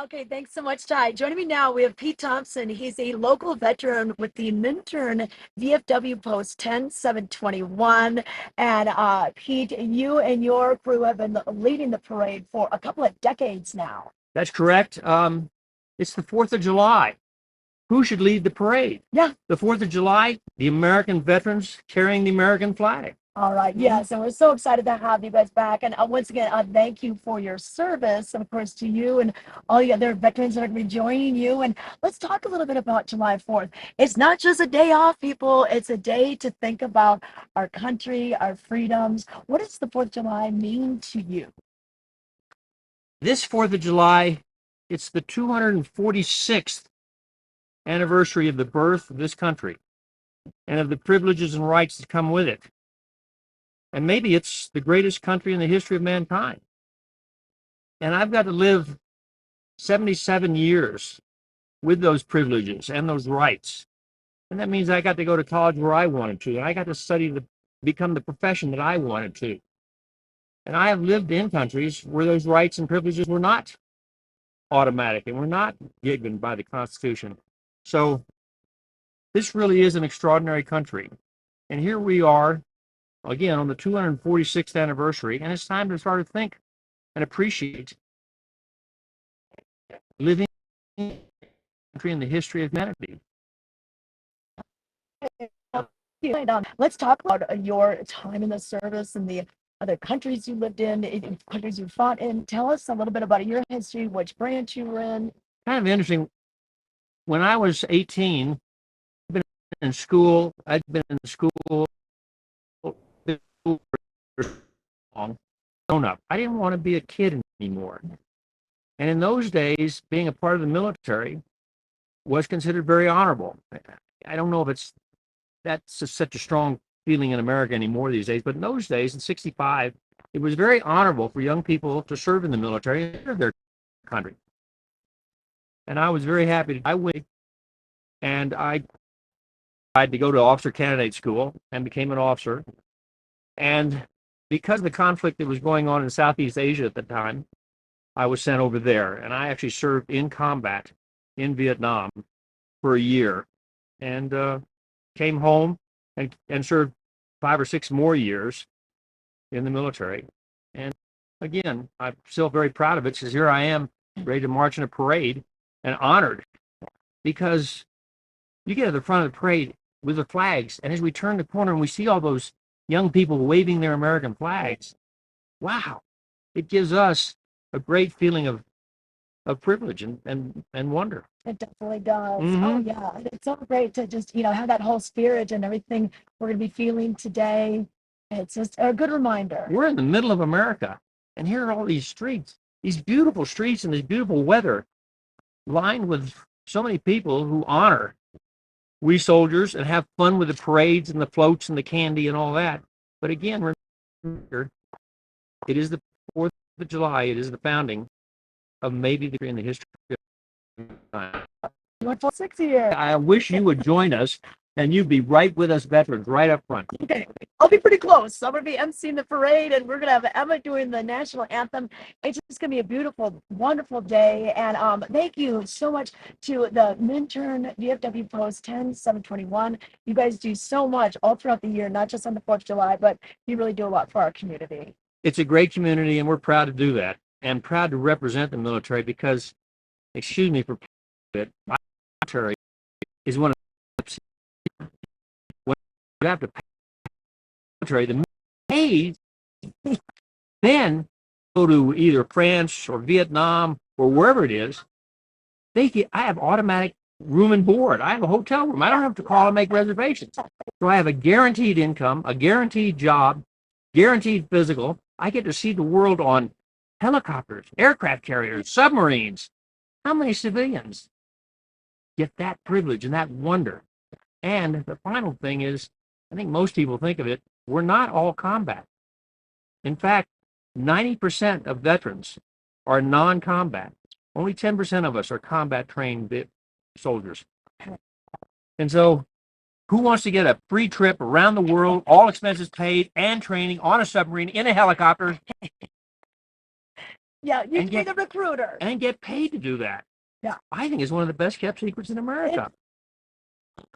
Okay, thanks so much, Ty. Joining me now, we have Pete Thompson. He's a local veteran with the Minturn VFW Post 10721. And Pete, you and your crew have been leading the parade for a couple of decades now. That's correct. It's the 4th of July. Who should lead the parade? Yeah. The 4th of July, the American veterans carrying the American flag. All right. Yes. And we're so excited to have you guys back. And once again, thank you for your service, of course, to you and all the other veterans that are going to be joining you. And let's talk a little bit about July 4th. It's not just a day off, people. It's a day to think about our country, our freedoms. What does the 4th of July mean to you? This 4th of July, it's the 246th anniversary of the birth of this country and of the privileges and rights that come with it. And maybe it's the greatest country in the history of mankind. And I've got to live 77 years with those privileges and those rights. And that means I got to go to college where I wanted to. And I got to study to become the profession that I wanted to. And I have lived in countries where those rights and privileges were not automatic and were not given by the Constitution. So this really is an extraordinary country. And here we are, again, on the 246th anniversary, and it's time to start to think and appreciate living in a country in the history of humanity. Let's talk about your time in the service and the other countries you lived in, countries you fought in. Tell us a little bit about your history, which branch you were in. Kind of interesting. When I was 18, I'd been in school. I'd been in school long, grown up. I didn't want to be a kid anymore. And in those days, being a part of the military was considered very honorable. I don't know if that's such a strong feeling in America anymore these days, but in those days, in '65, it was very honorable for young people to serve in the military and serve their country. And I was very happy. I went and I tried to go to officer candidate school and became an officer. And because of the conflict that was going on in Southeast Asia at the time, I was sent over there. And I actually served in combat in Vietnam for a year and came home and served 5 or 6 more years in the military. And again, I'm still very proud of it because here I am ready to march in a parade and honored because you get to the front of the parade with the flags. And as we turn the corner and we see all those young people waving their American flags, wow, it gives us a great feeling of privilege and wonder. It definitely does. Oh yeah, it's so great to just have that whole spirit and everything we're going to be feeling today. It's just a good reminder. We're in the middle of America, and here are all these streets, these beautiful streets and this beautiful weather, lined with so many people who honor we soldiers and have fun with the parades and the floats and the candy and all that. But again, remember, it is the 4th of July. It is the founding of maybe the in the history of time. You went full 6 years. I wish you would join us, and you'd be right with us veterans, right up front. Okay, I'll be pretty close. I'm going to be emceeing the parade, and we're going to have Emma doing the national anthem. It's just going to be a beautiful, wonderful day. And thank you so much to the Minturn VFW Post 10721. You guys do so much all throughout the year, not just on the 4th of July, but you really do a lot for our community. It's a great community, and we're proud to do that, and proud to represent the military because, excuse me for it, my military is one of the when you have to pay the military, the pays, then go to either France or Vietnam or wherever it is, I have automatic room and board. I have a hotel room. I don't have to call and make reservations. So I have a guaranteed income, a guaranteed job, guaranteed physical. I get to see the world on helicopters, aircraft carriers, submarines. How many civilians get that privilege and that wonder? And the final thing is, I think most people think of it, we're not all combat. In fact, 90% of veterans are non-combat. Only 10% of us are combat-trained soldiers. And so, who wants to get a free trip around the world, all expenses paid, and training on a submarine in a helicopter? Yeah, you And can be the recruiter. and get paid to do that. Yeah. I think it's one of the best kept secrets in America.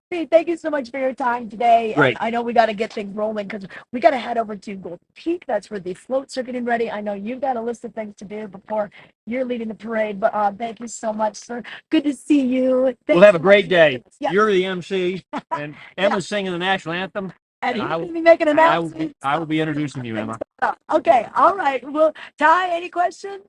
Hey, thank you so much for your time today. Great. And I know we got to get things rolling because we got to head over to Gold Peak. That's where the floats are getting ready. I know you've got a list of things to do before you're leading the parade, but thank you so much, sir. Good to see you. We'll have a great day. Yeah. You're the MC, and Emma's singing the national anthem. And he's I going to be making announcements. I will be introducing you, Emma. Okay, all right. Well, Ty, any questions?